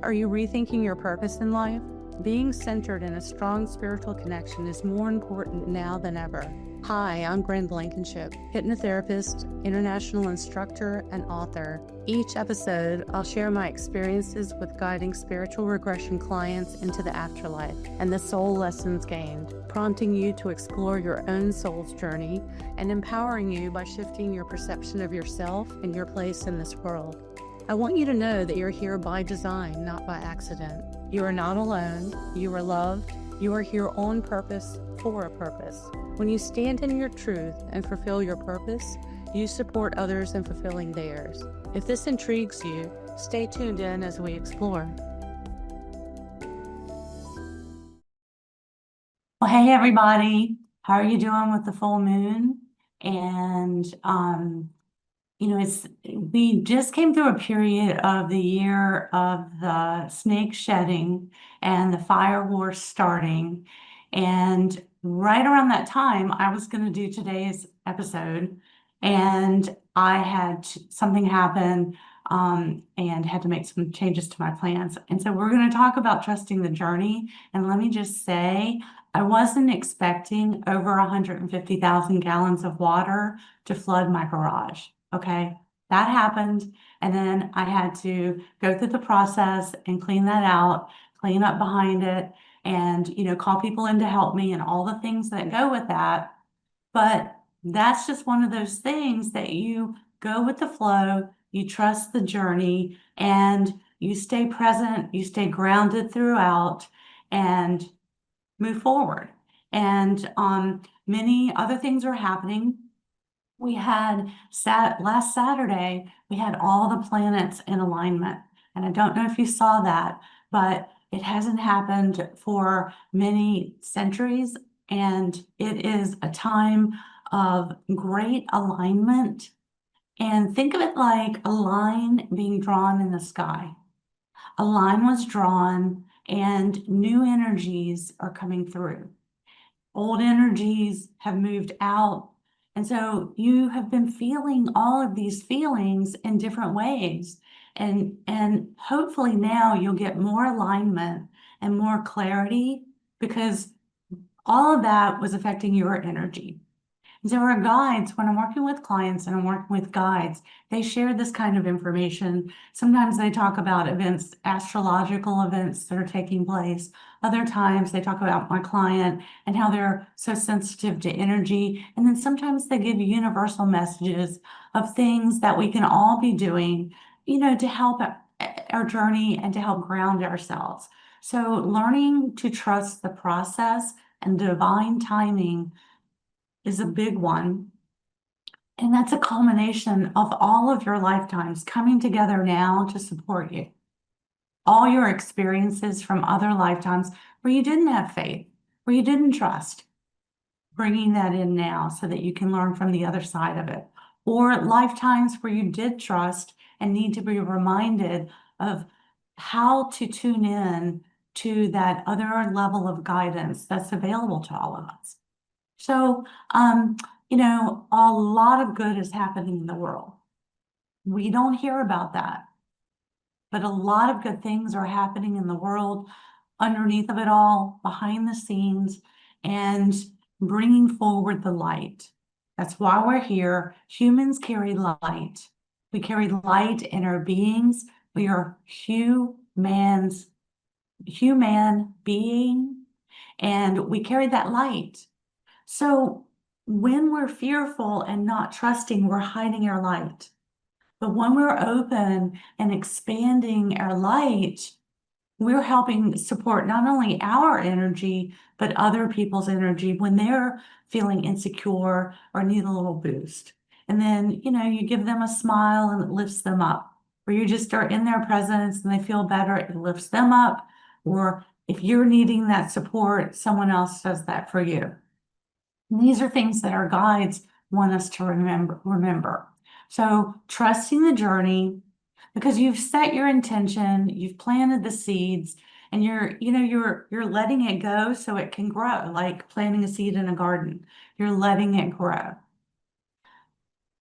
Are you rethinking your purpose in life? Being centered in a strong spiritual connection is more important now than ever. Hi, I'm Bryn, Blankinship, hypnotherapist, international instructor, and author. Each episode, I'll share my experiences with guiding spiritual regression clients into the afterlife and the soul lessons gained, prompting you to explore your own soul's journey and empowering you by shifting your perception of yourself and your place in this world. I want you to know that you're here by design, not by accident. You are not alone. You are loved. You are here on purpose, for a purpose. When you stand in your truth and fulfill your purpose, you support others in fulfilling theirs. If this intrigues you, stay tuned in as we explore. Well, hey everybody, how are you doing with the full moon? And we just came through a period of the year of the snake shedding and the fire war starting. And right around that time, I was going to do today's episode, and I had something happen and had to make some changes to my plans. And so we're going to talk about trusting the journey. And let me just say, I wasn't expecting over 150,000 gallons of water to flood my garage. Okay, that happened. And then I had to go through the process and clean that out, clean up behind it, and, call people in to help me and all the things that go with that. But that's just one of those things that you go with the flow, you trust the journey, and you stay present, you stay grounded throughout, and move forward. And many other things are happening. We had last Saturday, we had all the planets in alignment. And I don't know if you saw that, but it hasn't happened for many centuries. And it is a time of great alignment. And think of it like a line being drawn in the sky. A line was drawn and new energies are coming through. Old energies have moved out. And so you have been feeling all of these feelings in different ways. And hopefully now you'll get more alignment and more clarity, because all of that was affecting your energy. And so our guides, when I'm working with clients and I'm working with guides, they share this kind of information. Sometimes they talk about events, astrological events that are taking place. Other times they talk about my client and how they're so sensitive to energy. And then sometimes they give universal messages of things that we can all be doing, to help our journey and to help ground ourselves. So learning to trust the process and divine timing is a big one. And that's a culmination of all of your lifetimes coming together now to support you. All your experiences from other lifetimes where you didn't have faith, where you didn't trust, bringing that in now so that you can learn from the other side of it. Or lifetimes where you did trust and need to be reminded of how to tune in to that other level of guidance that's available to all of us. So, a lot of good is happening in the world. We don't hear about that, but a lot of good things are happening in the world underneath of it all, behind the scenes, and bringing forward the light. That's why we're here. Humans carry light. We carry light in our beings. We are human being, and we carry that light. So when we're fearful and not trusting, we're hiding our light. But when we're open and expanding our light, we're helping support not only our energy, but other people's energy when they're feeling insecure or need a little boost. And then, you give them a smile and it lifts them up. Or you just are in their presence and they feel better, it lifts them up. Or if you're needing that support, someone else does that for you. And these are things that our guides want us to remember. So trusting the journey, because you've set your intention, you've planted the seeds, and you're letting it go so it can grow, like planting a seed in a garden. You're letting it grow.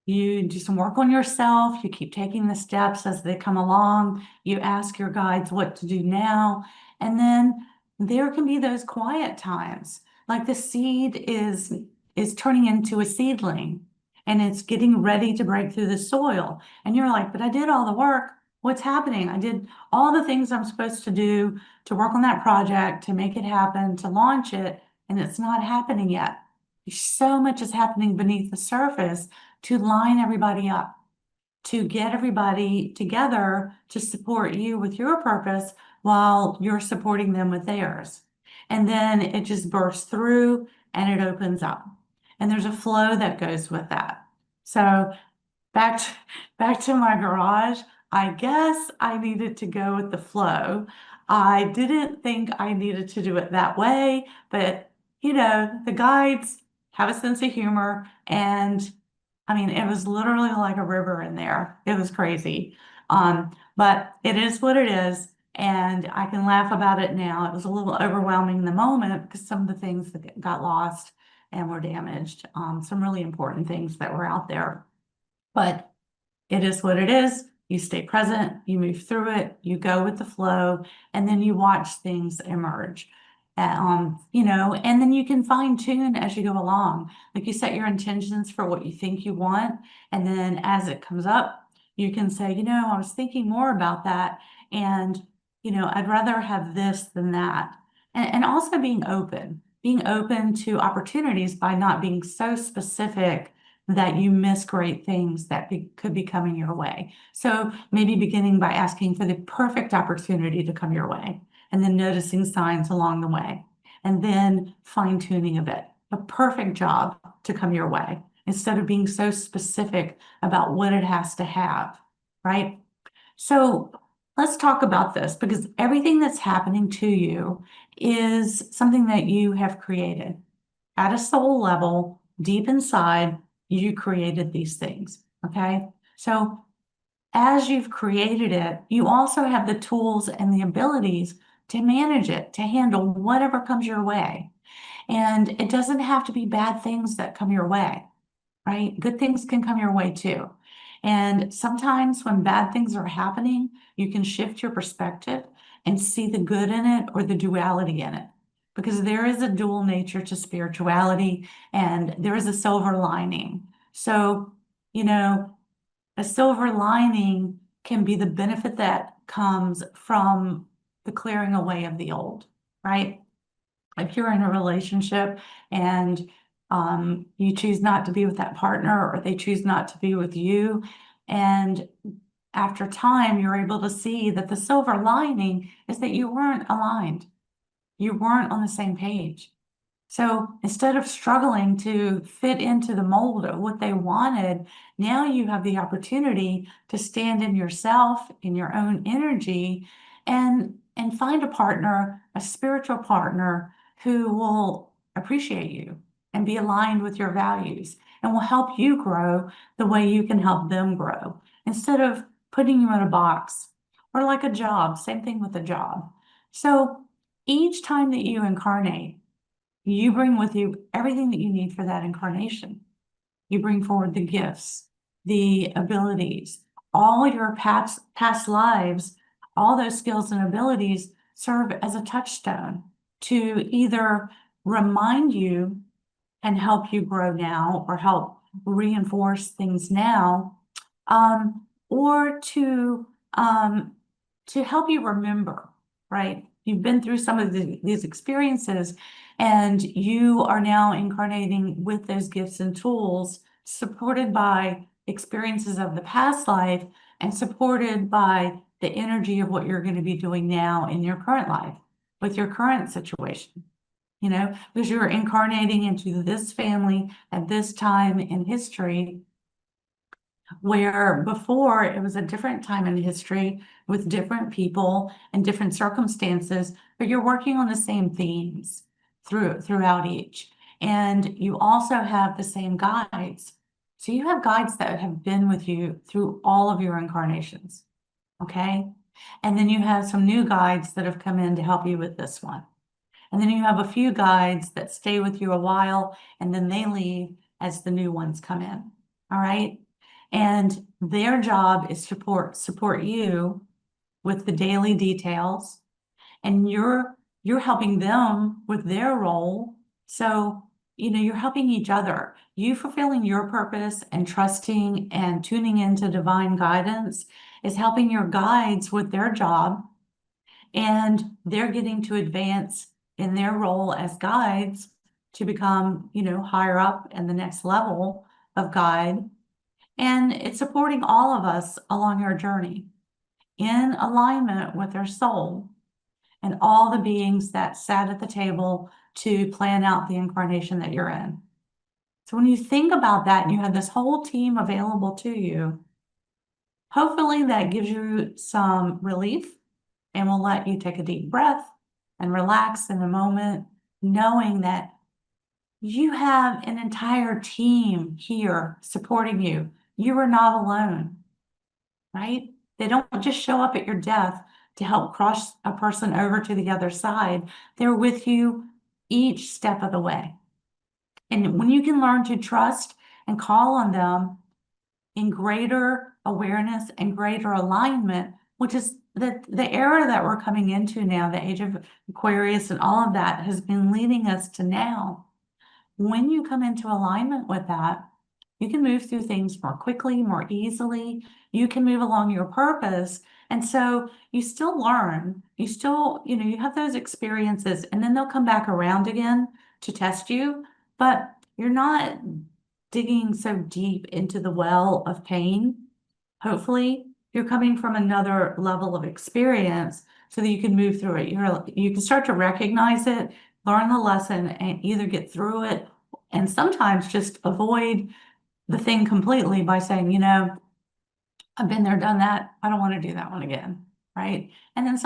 You do some work on yourself. You keep taking the steps as they come along. You ask your guides what to do now. And then there can be those quiet times, like the seed is turning into a seedling and it's getting ready to break through the soil. And you're like, but I did all the work. What's happening? I did all the things I'm supposed to do to work on that project, to make it happen, to launch it, and it's not happening yet. So much is happening beneath the surface to line everybody up, to get everybody together to support you with your purpose while you're supporting them with theirs. And then it just bursts through and it opens up. And there's a flow that goes with that. So back to, back to my garage, I guess I needed to go with the flow. I didn't think I needed to do it that way, but the guides have a sense of humor, and I mean, it was literally like a river in there. It was crazy. But it is what it is, and I can laugh about it now. It was a little overwhelming in the moment because some of the things that got lost and were damaged, some really important things that were out there. But it is what it is. You stay present, you move through it, you go with the flow, and then you watch things emerge. And then you can fine tune as you go along. Like you set your intentions for what you think you want, and then as it comes up, you can say, I was thinking more about that, and I'd rather have this than that. And also being open to opportunities by not being so specific that you miss great things that could be coming your way. So maybe beginning by asking for the perfect opportunity to come your way, and then noticing signs along the way, and then fine tuning a bit, a perfect job to come your way, instead of being so specific about what it has to have, right? So let's talk about this, because everything that's happening to you is something that you have created. At a soul level, deep inside, you created these things, okay? So as you've created it, you also have the tools and the abilities to manage it, to handle whatever comes your way. And it doesn't have to be bad things that come your way, right? Good things can come your way too. And sometimes when bad things are happening, you can shift your perspective and see the good in it or the duality in it. Because there is a dual nature to spirituality, and there is a silver lining. So, a silver lining can be the benefit that comes from the clearing away of the old, right? If you're in a relationship and you choose not to be with that partner, or they choose not to be with you, and after time, you're able to see that the silver lining is that you weren't aligned. You weren't on the same page. So instead of struggling to fit into the mold of what they wanted, now you have the opportunity to stand in yourself, in your own energy, and find a partner, a spiritual partner who will appreciate you and be aligned with your values and will help you grow the way you can help them grow, instead of putting you in a box, or like a job, same thing with a job. So each time that you incarnate, you bring with you everything that you need for that incarnation. You bring forward the gifts, the abilities, all your past lives, all those skills and abilities serve as a touchstone to either remind you and help you grow now, or help reinforce things now, or to help you remember, right? You've been through some of these experiences, and you are now incarnating with those gifts and tools, supported by experiences of the past life and supported by the energy of what you're going to be doing now in your current life with your current situation. Because you're incarnating into this family at this time in history, where before it was a different time in history with different people and different circumstances, but you're working on the same themes throughout each. And you also have the same guides. So you have guides that have been with you through all of your incarnations, okay? And then you have some new guides that have come in to help you with this one. And then you have a few guides that stay with you a while, and then they leave as the new ones come in. All right. And their job is to support you with the daily details, and you're helping them with their role. So, you're helping each other. You fulfilling your purpose and trusting and tuning into divine guidance is helping your guides with their job, and they're getting to advance in their role as guides to become, higher up in the next level of guide. And it's supporting all of us along our journey in alignment with our soul and all the beings that sat at the table to plan out the incarnation that you're in. So when you think about that and you have this whole team available to you, hopefully that gives you some relief and will let you take a deep breath and relax in a moment, knowing that you have an entire team here supporting you. You are not alone, right? They don't just show up at your death to help cross a person over to the other side. They're with you each step of the way. And when you can learn to trust and call on them in greater awareness and greater alignment, which is the era that we're coming into now, the age of Aquarius and all of that has been leading us to now. When you come into alignment with that, you can move through things more quickly, more easily. You can move along your purpose. And so you still learn, you still, you have those experiences, and then they'll come back around again to test you, but you're not digging so deep into the well of pain. Hopefully, you're coming from another level of experience so that you can move through it. You can start to recognize it, learn the lesson, and either get through it and sometimes just avoid the thing completely by saying, I've been there, done that. I don't want to do that one again, right? And then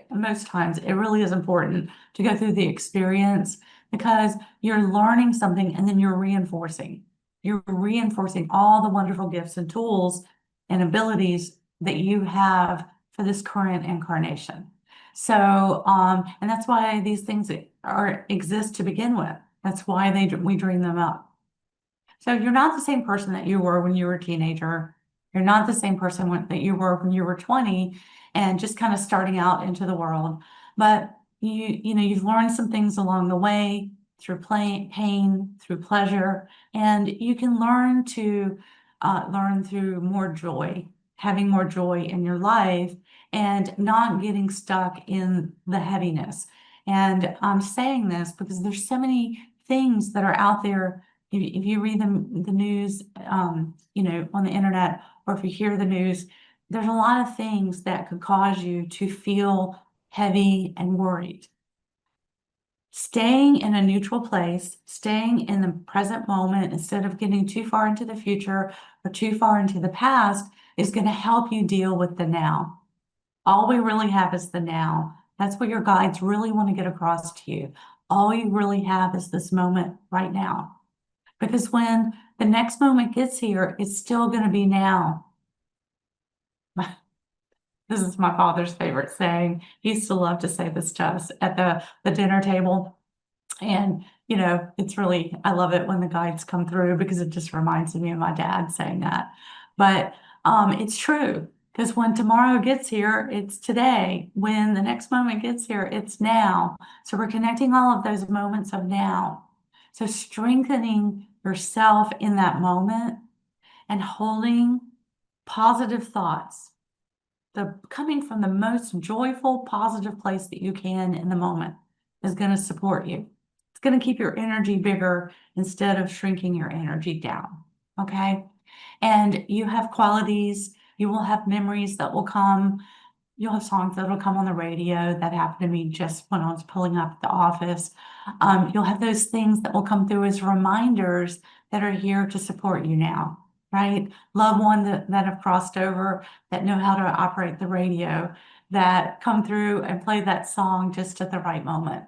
most times, it really is important to go through the experience because you're learning something and then you're reinforcing. You're reinforcing all the wonderful gifts and tools and abilities that you have for this current incarnation. So, and that's why these things exist to begin with. That's why we dream them up. So you're not the same person that you were when you were a teenager. You're not the same person that you were when you were 20 and just kind of starting out into the world. But you've learned some things along the way through pain, through pleasure, and you can learn through more joy, having more joy in your life and not getting stuck in the heaviness. And I'm saying this because there's so many things that are out there. If you read the news, on the internet, or if you hear the news, there's a lot of things that could cause you to feel heavy and worried. Staying in a neutral place, staying in the present moment instead of getting too far into the future or too far into the past is going to help you deal with the now. All we really have is the now. That's what your guides really want to get across to you. All you really have is this moment right now. Because when the next moment gets here, it's still going to be now. This is my father's favorite saying. He used to love to say this to us at the dinner table. And, I love it when the guides come through because it just reminds me of my dad saying that. But it's true because when tomorrow gets here, it's today. When the next moment gets here, it's now. So we're connecting all of those moments of now. So strengthening yourself in that moment and holding positive thoughts, coming from the most joyful, positive place that you can in the moment is going to support you. It's going to keep your energy bigger instead of shrinking your energy down. Okay. And you have qualities, you will have memories that will come. You'll have songs that'll come on the radio. That happened to me just when I was pulling up at the office. You'll have those things that will come through as reminders that are here to support you now, right? Loved ones that have crossed over, that know how to operate the radio, that come through and play that song just at the right moment.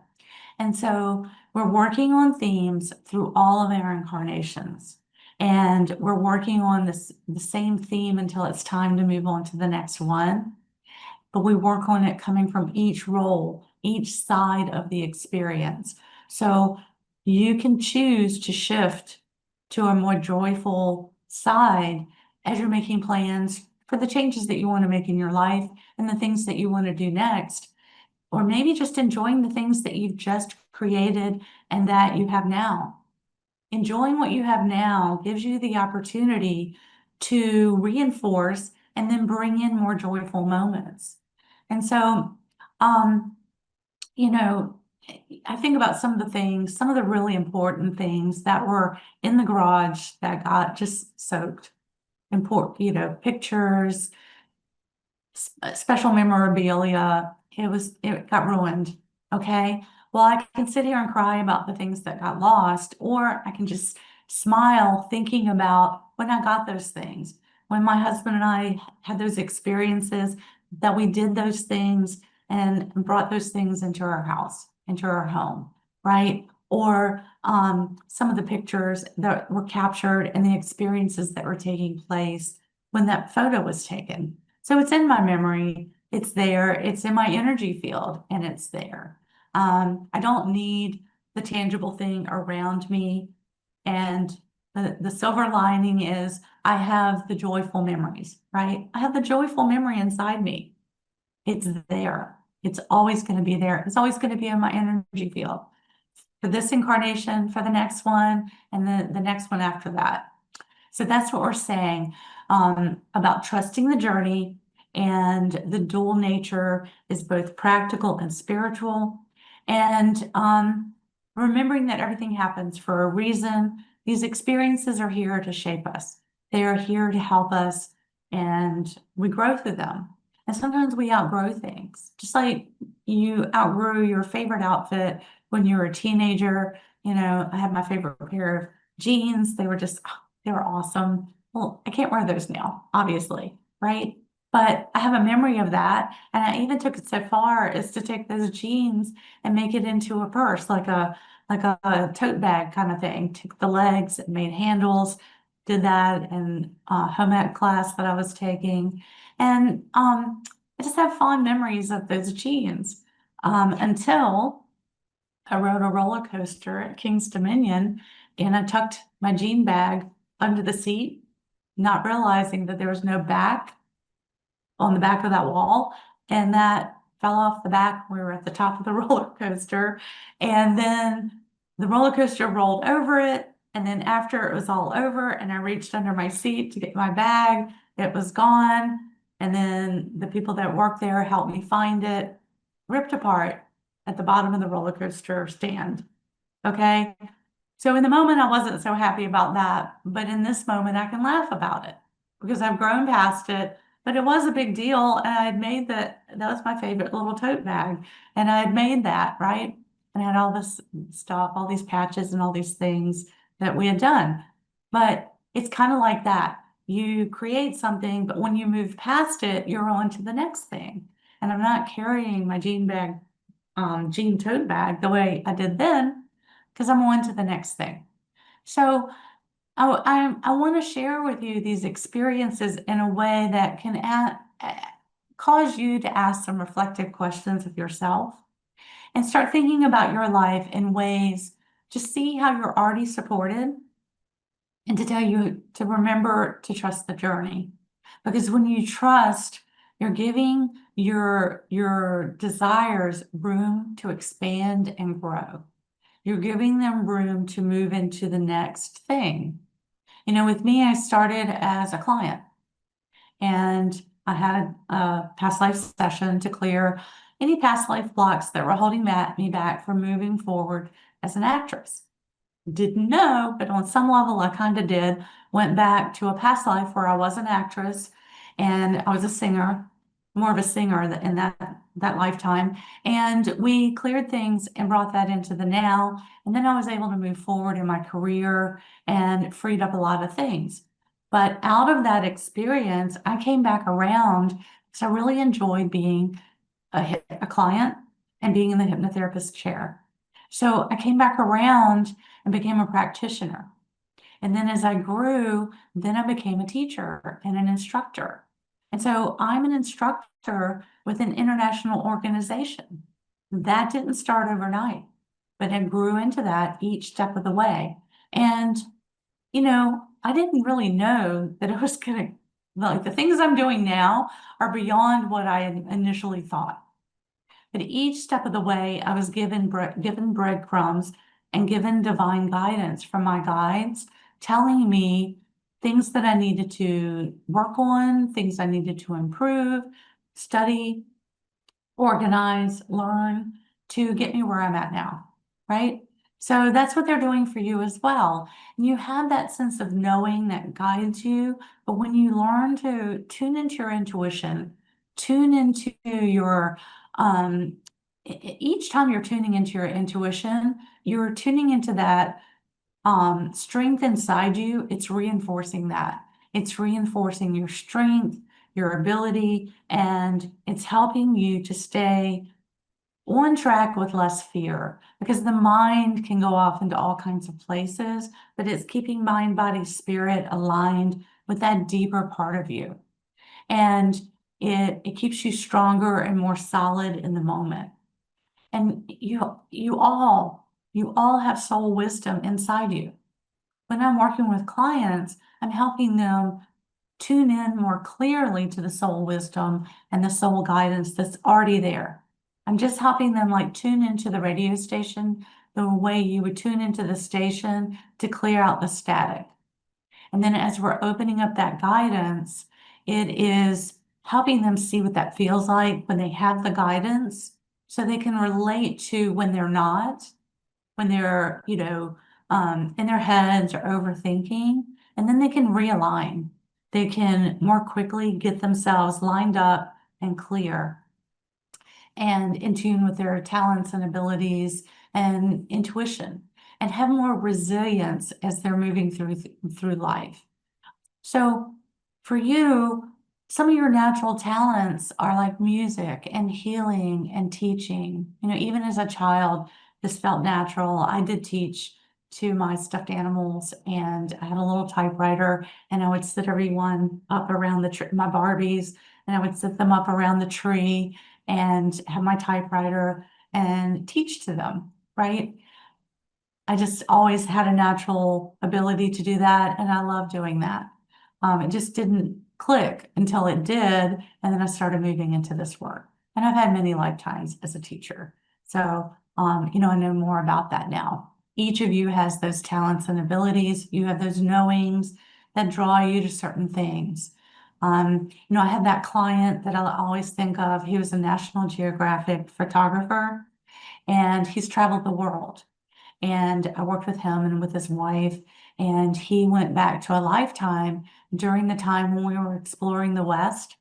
And so we're working on themes through all of our incarnations. And we're working on the same theme until it's time to move on to the next one. But we work on it coming from each role, each side of the experience. So you can choose to shift to a more joyful side as you're making plans for the changes that you want to make in your life and the things that you want to do next, or maybe just enjoying the things that you've just created and that you have now. Enjoying what you have now gives you the opportunity to reinforce and then bring in more joyful moments. And so, um, you know, I think about some of the things, some of the really important things that were in the garage that got just soaked. Important, pictures, special memorabilia. It got ruined. Okay. Well, I can sit here and cry about the things that got lost, or I can just smile thinking about when I got those things, when my husband and I had those experiences, that we did those things and brought those things into our house, into our home, right? Or some of the pictures that were captured and the experiences that were taking place when that photo was taken. So it's in my memory, it's there, it's in my energy field, and it's there. I don't need the tangible thing around me. And the silver lining is I have the joyful memories, right? I have the joyful memory inside me. It's there. It's always going to be there. It's always going to be in my energy field for this incarnation, for the next one, and the next one after that. So that's what we're saying about trusting the journey, and the dual nature is both practical and spiritual. And remembering that everything happens for a reason. These experiences are here to shape us. They are here to help us, and we grow through them. And sometimes we outgrow things, just like you outgrew your favorite outfit when you were a teenager. I had my favorite pair of jeans. They were awesome. Well, I can't wear those now, obviously, right? But I have a memory of that. And I even took it so far as to take those jeans and make it into a purse, like a tote bag kind of thing. Took the legs and made handles, did that in home ec class that I was taking. And I just have fond memories of those jeans until I rode a roller coaster at King's Dominion, and I tucked my jean bag under the seat, not realizing that there was no back on the back of that wall, and that fell off the back. We were at the top of the roller coaster, and then the roller coaster rolled over it. And then after it was all over and I reached under my seat to get my bag, it was gone. And then the people that worked there helped me find it, ripped apart at the bottom of the roller coaster stand. Okay. So in the moment, I wasn't so happy about that. But in this moment, I can laugh about it because I've grown past it. But it was a big deal. And I had made that was my favorite little tote bag. And I had made that, right? And I had all this stuff, all these patches and all these things that we had done. But it's kind of like that. You create something, but when you move past it, you're on to the next thing. And I'm not carrying my jean tote bag the way I did then, because I'm on to the next thing. So I want to share with you these experiences in a way that can cause you to ask some reflective questions of yourself and start thinking about your life in ways to see how you're already supported, and to tell you to remember to trust the journey. Because when you trust, you're giving your desires room to expand and grow. You're giving them room to move into the next thing. With me, I started as a client, and I had a past life session to clear any past life blocks that were holding me back from moving forward as an actress. Didn't know, but on some level I kind of did. Went back to a past life where I was an actress and I was a singer, more of a singer in that lifetime. And we cleared things and brought that into the now. And then I was able to move forward in my career and freed up a lot of things. But out of that experience, I came back around because I really enjoyed being a client and being in the hypnotherapist chair. So I came back around and became a practitioner. And then as I grew, then I became a teacher and an instructor. And so I'm an instructor with an international organization. That didn't start overnight, but I grew into that each step of the way. And, I didn't really know that it was gonna, like the things I'm doing now are beyond what I had initially thought. But each step of the way, I was given breadcrumbs and given divine guidance from my guides, telling me things that I needed to work on, things I needed to improve, study, organize, learn to get me where I'm at now, right? So that's what they're doing for you as well. And you have that sense of knowing that guides you, but when you learn to tune into your intuition, tune into your, each time you're tuning into your intuition, you're tuning into that strength inside you. It's reinforcing that. It's reinforcing your strength, your ability, and it's helping you to stay on track with less fear because the mind can go off into all kinds of places, but it's keeping mind, body, spirit aligned with that deeper part of you. And it keeps you stronger and more solid in the moment. And you all have soul wisdom inside you. When I'm working with clients, I'm helping them tune in more clearly to the soul wisdom and the soul guidance that's already there. I'm just helping them like tune into the radio station the way you would tune into the station to clear out the static. And then as we're opening up that guidance, it is helping them see what that feels like when they have the guidance so they can relate to when they're not, when they're, in their heads or overthinking, and then they can realign. They can more quickly get themselves lined up and clear and in tune with their talents and abilities and intuition and have more resilience as they're moving through life. So for you, some of your natural talents are like music and healing and teaching. Even as a child, this felt natural. I did teach to my stuffed animals, and I had a little typewriter, and I would sit everyone up around the tree, my Barbies, and I would sit them up around the tree and have my typewriter and teach to them, right? I just always had a natural ability to do that, and I love doing that. It just didn't click until it did, and then I started moving into this work. And I've had many lifetimes as a teacher. So, I know more about that now. Each of you has those talents and abilities. You have those knowings that draw you to certain things. I had that client that I always think of. He was a National Geographic photographer, and he's traveled the world. And I worked with him and with his wife, and he went back to a lifetime during the time when we were exploring the West.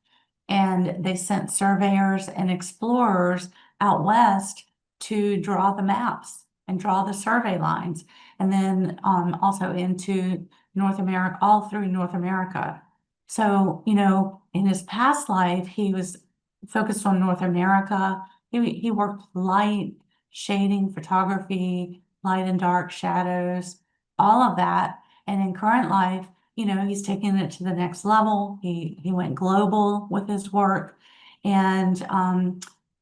And they sent surveyors and explorers out west to draw the maps and draw the survey lines. And then also into North America, all through North America. So, in his past life, he was focused on North America. He worked light, shading, photography, light and dark shadows, all of that. And in current life, he's taking it to the next level. He went global with his work, and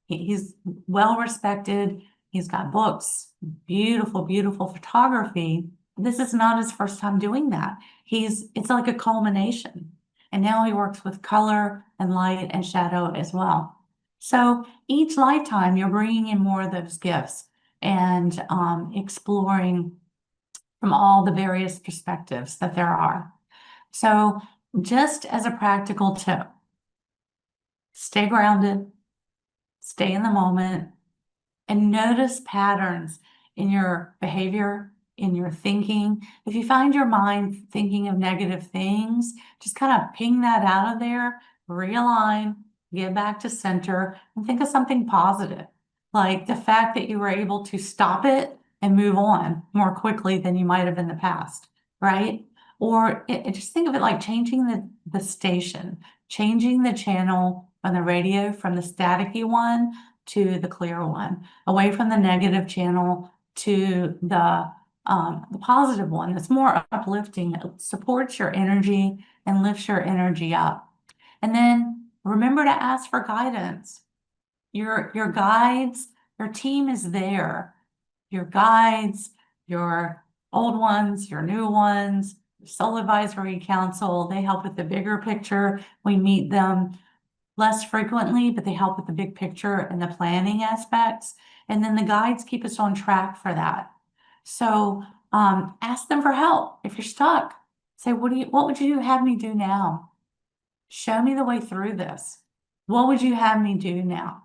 he's well respected. He's got books, beautiful, beautiful photography. This is not his first time doing that. It's like a culmination. And now he works with color and light and shadow as well. So each lifetime, you're bringing in more of those gifts and exploring from all the various perspectives that there are. So just as a practical tip, stay grounded, stay in the moment, and notice patterns in your behavior, in your thinking. If you find your mind thinking of negative things, just kind of ping that out of there, realign, get back to center, and think of something positive. Like the fact that you were able to stop it and move on more quickly than you might have in the past, right? Or just think of it like changing the station, changing the channel on the radio from the staticky one to the clear one, away from the negative channel to the positive one that's more uplifting, it supports your energy and lifts your energy up. And then remember to ask for guidance. Your guides, your team is there. Your guides, your old ones, your new ones, Soul Advisory Council. They help with the bigger picture. We meet them less frequently, but they help with the big picture and the planning aspects. And then the guides keep us on track for that. So ask them for help. If you're stuck, say, what would you have me do now? Show me the way through this. What would you have me do now?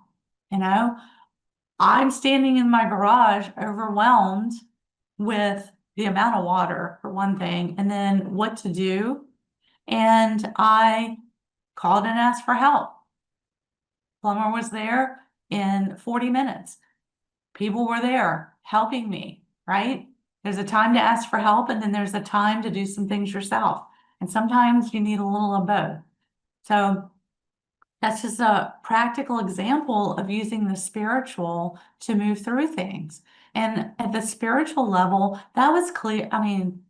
You know, I'm standing in my garage overwhelmed with the amount of water, for one thing, and then what to do. And I called and asked for help. Plumber was there in 40 minutes. People were there helping me, right? There's a time to ask for help, and then there's a time to do some things yourself. And sometimes you need a little of both. So that's just a practical example of using the spiritual to move through things. And at the spiritual level, that was clear. I mean,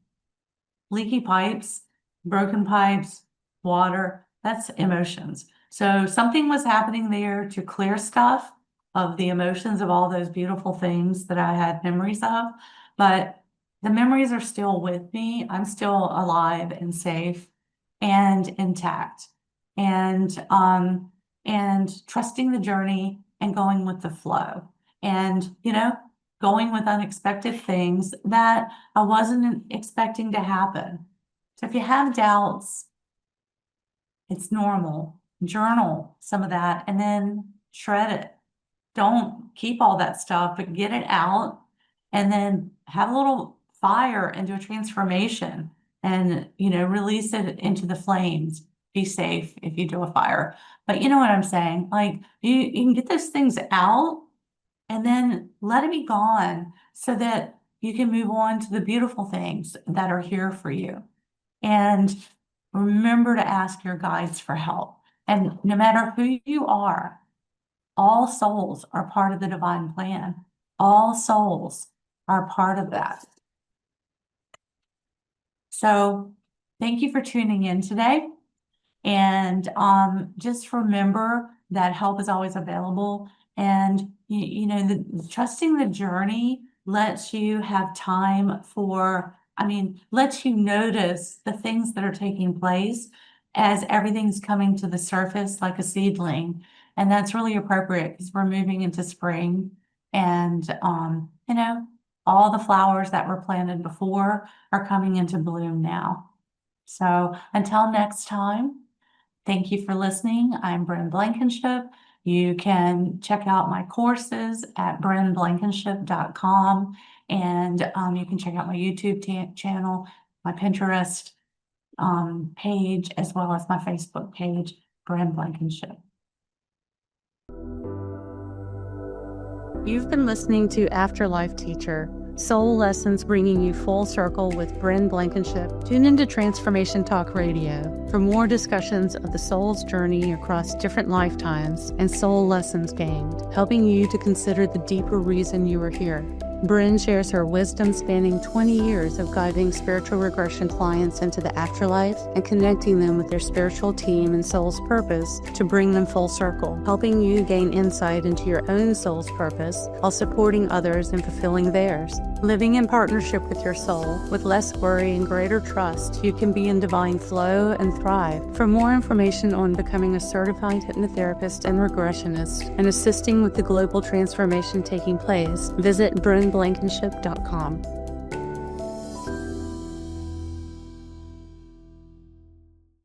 leaky pipes, broken pipes, water, that's emotions. So something was happening there to clear stuff of the emotions of all those beautiful things that I had memories of. But the memories are still with me. I'm still alive and safe and intact. And trusting the journey and going with the flow. And, going with unexpected things that I wasn't expecting to happen. So if you have doubts, it's normal. Journal some of that and then shred it. Don't keep all that stuff, but get it out and then have a little fire and do a transformation and, release it into the flames. Be safe if you do a fire. But you know what I'm saying? Like you can get those things out and then let it be gone so that you can move on to the beautiful things that are here for you. And remember to ask your guides for help. And no matter who you are, all souls are part of the divine plan. All souls are part of that. So thank you for tuning in today. And just remember that help is always available. And, trusting the journey lets you have time lets you notice the things that are taking place as everything's coming to the surface like a seedling. And that's really appropriate because we're moving into spring. And, all the flowers that were planted before are coming into bloom now. So until next time, thank you for listening. I'm Bryn Blankinship. You can check out my courses at brynblankinship.com. And you can check out my YouTube channel, my Pinterest page, as well as my Facebook page, Bryn Blankinship. You've been listening to Afterlife Teacher, Soul Lessons bringing you full circle with Bryn Blankinship. Tune into Transformation Talk Radio for more discussions of the soul's journey across different lifetimes and soul lessons gained, helping you to consider the deeper reason you are here. Bryn shares her wisdom spanning 20 years of guiding spiritual regression clients into the afterlife and connecting them with their spiritual team and soul's purpose to bring them full circle, helping you gain insight into your own soul's purpose while supporting others in fulfilling theirs. Living in partnership with your soul, with less worry and greater trust, you can be in divine flow and thrive. For more information on becoming a certified hypnotherapist and regressionist and assisting with the global transformation taking place, visit brynblankinship.com.